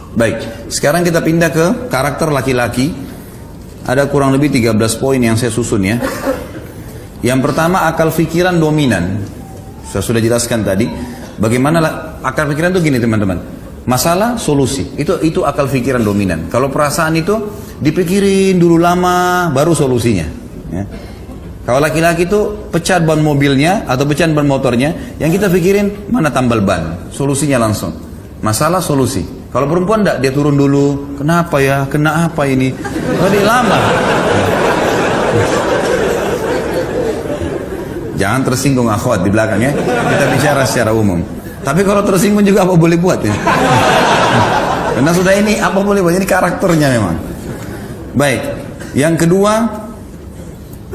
Baik, sekarang kita pindah ke karakter laki-laki. Ada kurang lebih 13 poin yang saya susun ya. Yang pertama, akal pikiran dominan. Saya sudah jelaskan tadi. Bagaimana akal pikiran itu gini teman-teman. Masalah, solusi. Itu akal pikiran dominan. Kalau perasaan itu dipikirin dulu lama, baru solusinya. Ya. Kalau laki-laki itu pecat ban mobilnya atau pecat ban motornya, yang kita pikirin mana tambal ban. Solusinya langsung. Masalah, solusi. Kalau perempuan enggak, dia turun dulu. Kenapa ya? Kena apa ini? Jadi lama. Jangan tersinggung akhwat di belakang ya. Kita bicara secara umum. Tapi kalau tersinggung juga apa boleh buat ya? Karena sudah ini apa boleh buat. Ini karakternya memang. Baik. Yang kedua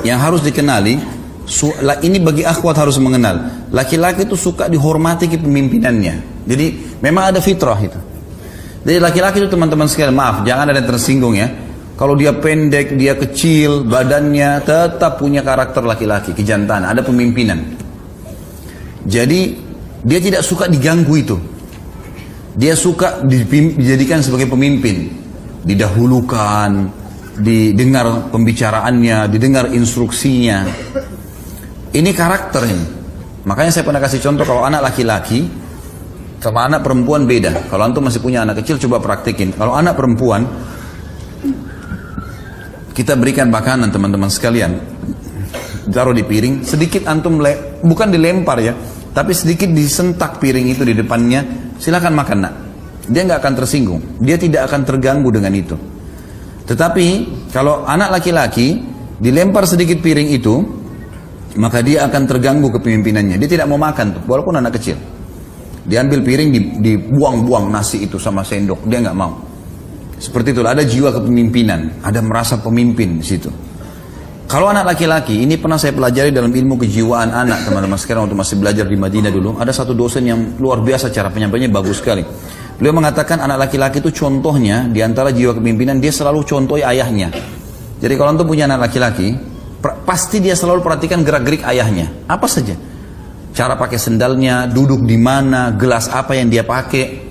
yang harus dikenali, ini bagi akhwat harus mengenal. Laki-laki itu suka dihormati kepemimpinannya. Jadi memang ada fitrah itu. Jadi laki-laki itu teman-teman sekalian, maaf, jangan ada yang tersinggung ya. Kalau dia pendek, dia kecil, badannya tetap punya karakter laki-laki, kejantanan, ada pemimpinan. Jadi dia tidak suka diganggu itu. Dia suka dijadikan sebagai pemimpin, didahulukan, didengar pembicaraannya, didengar instruksinya. Ini karakternya. Makanya saya pernah kasih contoh kalau anak laki-laki sama anak perempuan beda. Kalau antum masih punya anak kecil, coba praktikin. Kalau anak perempuan, kita berikan makanan teman-teman sekalian, taruh di piring, sedikit antum bukan dilempar ya, tapi sedikit disentak piring itu di depannya, silakan makan nak. Dia nggak akan tersinggung, dia tidak akan terganggu dengan itu. Tetapi kalau anak laki-laki dilempar sedikit piring itu, maka dia akan terganggu kepemimpinannya. Dia tidak mau makan tuh, walaupun anak kecil. Diambil piring, dibuang-buang nasi itu sama sendok, dia nggak mau. Seperti itulah, ada jiwa kepemimpinan, ada merasa pemimpin di situ. Kalau anak laki-laki, ini pernah saya pelajari dalam ilmu kejiwaan anak, teman-teman sekarang waktu masih belajar di Madinah dulu, ada satu dosen yang luar biasa cara penyampaiannya bagus sekali. Beliau mengatakan anak laki-laki itu contohnya, di antara jiwa kepemimpinan, dia selalu contohi ayahnya. Jadi kalau antum punya anak laki-laki, pasti dia selalu perhatikan gerak-gerik ayahnya, apa saja. Cara pakai sendalnya, duduk di mana, gelas apa yang dia pakai.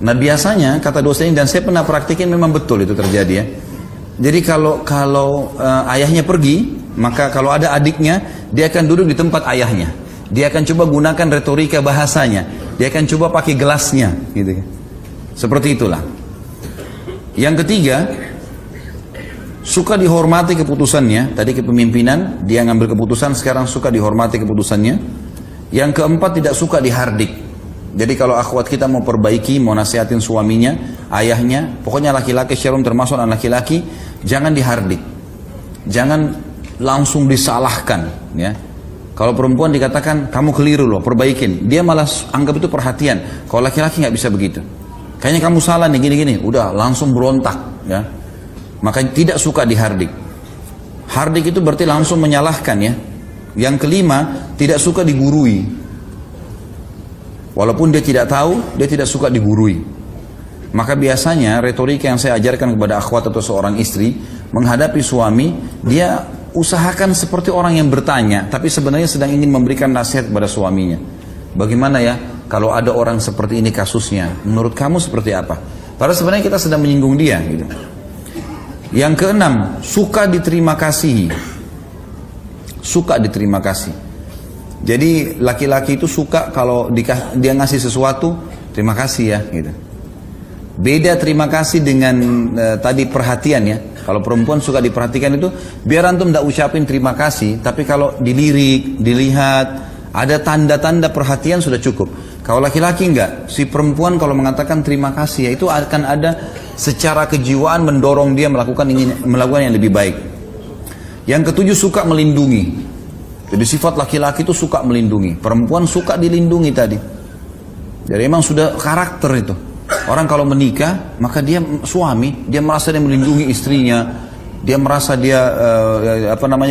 Nah biasanya kata dosen ini, dan saya pernah praktikin memang betul itu terjadi ya. Jadi kalau ayahnya pergi, maka kalau ada adiknya, dia akan duduk di tempat ayahnya. Dia akan coba gunakan retorika bahasanya. Dia akan coba pakai gelasnya, gitu. Seperti itulah. Yang ketiga, suka dihormati keputusannya. Tadi kepemimpinan, dia ngambil keputusan, sekarang suka dihormati keputusannya. Yang keempat, tidak suka dihardik. Jadi kalau akhwat kita mau perbaiki, mau nasihatin suaminya, ayahnya, pokoknya laki-laki syarum termasuk anak laki-laki, jangan dihardik. Jangan langsung disalahkan. Ya. Kalau perempuan dikatakan, kamu keliru loh, perbaikin. Dia malah anggap itu perhatian. Kalau laki-laki nggak bisa begitu. Kayaknya kamu salah nih, gini-gini. Udah, langsung berontak. Ya. Maka tidak suka dihardik. Hardik itu berarti langsung menyalahkan ya. Yang kelima, tidak suka digurui. Walaupun dia tidak tahu, dia tidak suka digurui. Maka biasanya retorika yang saya ajarkan kepada akhwat atau seorang istri, menghadapi suami, dia usahakan seperti orang yang bertanya, tapi sebenarnya sedang ingin memberikan nasihat kepada suaminya. Bagaimana ya, kalau ada orang seperti ini kasusnya, menurut kamu seperti apa? Padahal sebenarnya kita sedang menyinggung dia. Gitu. Yang keenam, suka diterima kasih. Suka diterima kasih. Jadi laki-laki itu suka kalau dia ngasih sesuatu, terima kasih ya gitu. Beda terima kasih dengan tadi perhatian ya. Kalau perempuan suka diperhatikan itu, biar antum tidak ucapin terima kasih, tapi kalau dilirik, dilihat, ada tanda-tanda perhatian sudah cukup. Kalau laki-laki enggak, si perempuan kalau mengatakan terima kasih ya, itu akan ada secara kejiwaan mendorong dia melakukan yang lebih baik. Yang ketujuh, suka melindungi. Jadi sifat laki-laki itu suka melindungi. Perempuan suka dilindungi tadi. Jadi memang sudah karakter itu. Orang kalau menikah, maka dia suami, dia merasa dia melindungi istrinya. Dia merasa dia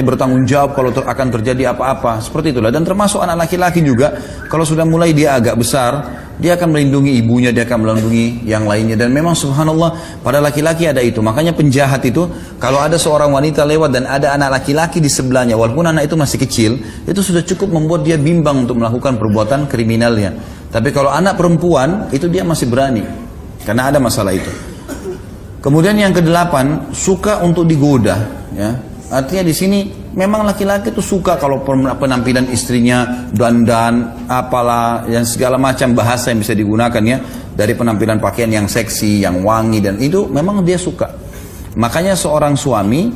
bertanggung jawab kalau akan terjadi apa-apa. Seperti itulah. Dan termasuk anak laki-laki juga, kalau sudah mulai dia agak besar, dia akan melindungi ibunya, dia akan melindungi yang lainnya. Dan memang subhanallah, pada laki-laki ada itu. Makanya penjahat itu, kalau ada seorang wanita lewat dan ada anak laki-laki di sebelahnya, walaupun anak itu masih kecil, itu sudah cukup membuat dia bimbang untuk melakukan perbuatan kriminalnya. Tapi kalau anak perempuan, itu dia masih berani. Karena ada masalah itu. Kemudian yang kedelapan, suka untuk digoda. Ya. Artinya di sini memang laki-laki itu suka kalau penampilan istrinya dandan, apalah, yang segala macam bahasa yang bisa digunakan ya. Dari penampilan pakaian yang seksi, yang wangi, dan itu memang dia suka. Makanya seorang suami,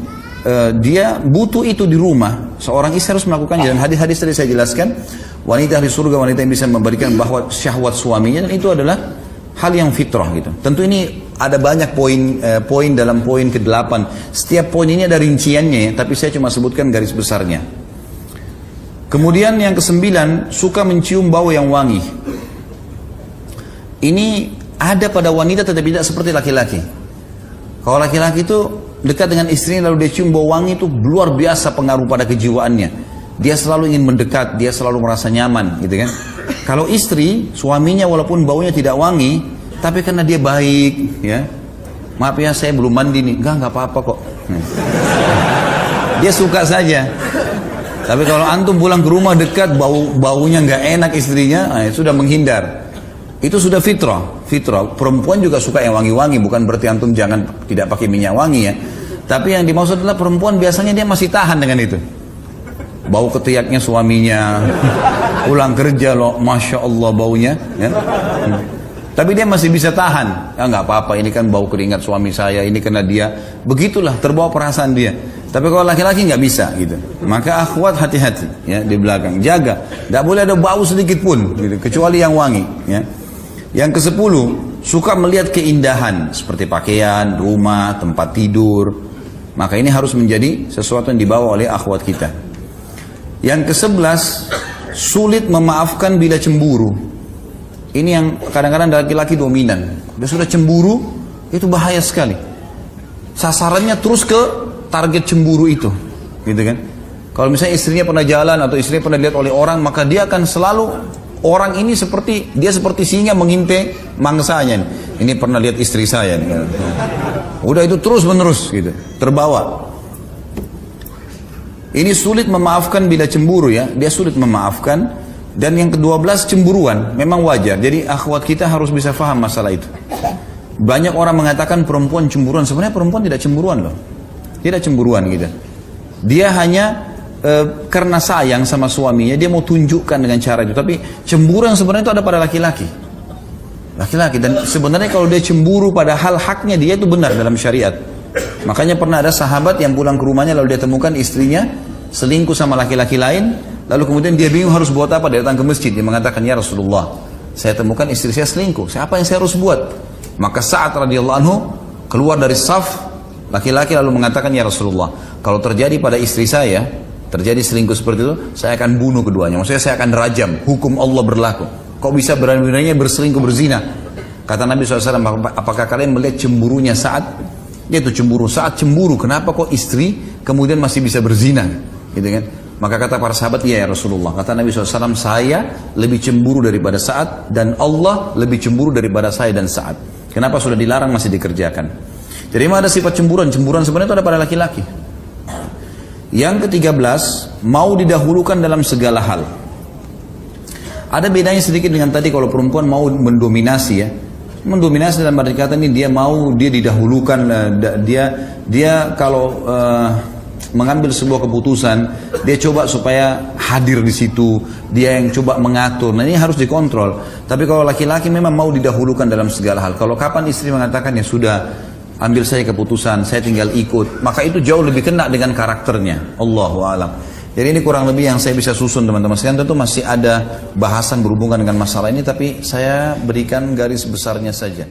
dia butuh itu di rumah. Seorang istri harus melakukannya. Dan hadis-hadis tadi saya jelaskan, wanita di surga, wanita yang bisa memberikan bahwa syahwat suaminya, dan itu adalah hal yang fitrah gitu. Tentu ini ada banyak poin dalam poin ke-8. Setiap poin ini ada rinciannya ya, tapi saya cuma sebutkan garis besarnya. Kemudian yang ke-9, suka mencium bau yang wangi. Ini ada pada wanita tetapi tidak seperti laki-laki. Kalau laki-laki itu dekat dengan istrinya lalu dia cium bau wangi, itu luar biasa pengaruh pada kejiwaannya. Dia selalu ingin mendekat, dia selalu merasa nyaman gitu kan. Kalau istri, suaminya walaupun baunya tidak wangi, tapi karena dia baik, ya, maaf ya saya belum mandi nih, enggak apa-apa kok. Dia suka saja. Tapi kalau antum pulang ke rumah dekat baunya nggak enak istrinya, sudah menghindar. Itu sudah fitrah. Perempuan juga suka yang wangi-wangi, bukan berarti antum jangan tidak pakai minyak wangi ya. Tapi yang dimaksud adalah perempuan biasanya dia masih tahan dengan itu. Bau ketiaknya suaminya, pulang kerja loh, masya Allah baunya. Ya. Tapi dia masih bisa tahan. Ya nggak apa-apa, ini kan bau keringat suami saya, ini karena dia. Begitulah terbawa perasaan dia. Tapi kalau laki-laki nggak bisa gitu. Maka akhwat hati-hati ya di belakang, jaga. Nggak boleh ada bau sedikit pun, gitu, kecuali yang wangi. Ya. Yang ke-10, suka melihat keindahan seperti pakaian, rumah, tempat tidur. Maka ini harus menjadi sesuatu yang dibawa oleh akhwat kita. Yang ke-11, sulit memaafkan bila cemburu. Ini yang kadang-kadang laki-laki dominan. Dia sudah cemburu, itu bahaya sekali. Sasarannya terus ke target cemburu itu, gitu kan? Kalau misalnya istrinya pernah jalan atau istrinya pernah dilihat oleh orang, maka dia akan selalu orang ini seperti singa mengintai mangsanya. Ini pernah lihat istri saya. Udah itu terus menerus, gitu, terbawa. Ini sulit memaafkan bila cemburu ya, dia sulit memaafkan. Dan yang ke-12 cemburuan, memang wajar. Jadi akhwat kita harus bisa faham masalah itu. Banyak orang mengatakan perempuan cemburuan, sebenarnya perempuan tidak cemburuan loh. Tidak cemburuan gitu. Dia hanya karena sayang sama suaminya, dia mau tunjukkan dengan cara itu. Tapi cemburu yang sebenarnya itu ada pada laki-laki. Laki-laki, dan sebenarnya kalau dia cemburu pada hal haknya dia itu benar dalam syariat. Makanya pernah ada sahabat yang pulang ke rumahnya lalu dia temukan istrinya selingkuh sama laki-laki lain, lalu kemudian dia bingung harus buat apa. Dia datang ke masjid, dia mengatakan, ya Rasulullah, saya temukan istri saya selingkuh, apa yang saya harus buat? Maka Sa'ad radhiyallahu anhu keluar dari saf laki-laki lalu mengatakan, ya Rasulullah, kalau terjadi pada istri saya terjadi selingkuh seperti itu, saya akan bunuh keduanya, maksudnya saya akan rajam, hukum Allah berlaku. Kok bisa berani-beraninya berselingkuh, berzina? Kata Nabi SAW, apakah kalian melihat cemburunya Sa'ad? Dia itu cemburu. Saat cemburu, kenapa kok istri kemudian masih bisa berzina? Gitu kan? Maka kata para sahabat, iya ya Rasulullah. Kata Nabi SAW, saya lebih cemburu daripada Sa'ad, dan Allah lebih cemburu daripada saya dan Sa'ad. Kenapa sudah dilarang masih dikerjakan? Jadi memang ada sifat cemburuan. Cemburuan sebenarnya itu ada pada laki-laki. Yang ke-13, mau didahulukan dalam segala hal. Ada bedanya sedikit dengan tadi kalau perempuan mau mendominasi ya. Mendominasi dalam arti kata ini dia didahulukan, dia kalau mengambil sebuah keputusan, dia coba supaya hadir di situ, dia yang coba mengatur. Nah ini harus dikontrol. Tapi kalau laki-laki memang mau didahulukan dalam segala hal. Kalau kapan istri mengatakan ya sudah, ambil saya keputusan, saya tinggal ikut, maka itu jauh lebih kena dengan karakternya. Allahu a'lam. Jadi ini kurang lebih yang saya bisa susun teman-teman sekalian. Tentu masih ada bahasan berhubungan dengan masalah ini, tapi saya berikan garis besarnya saja.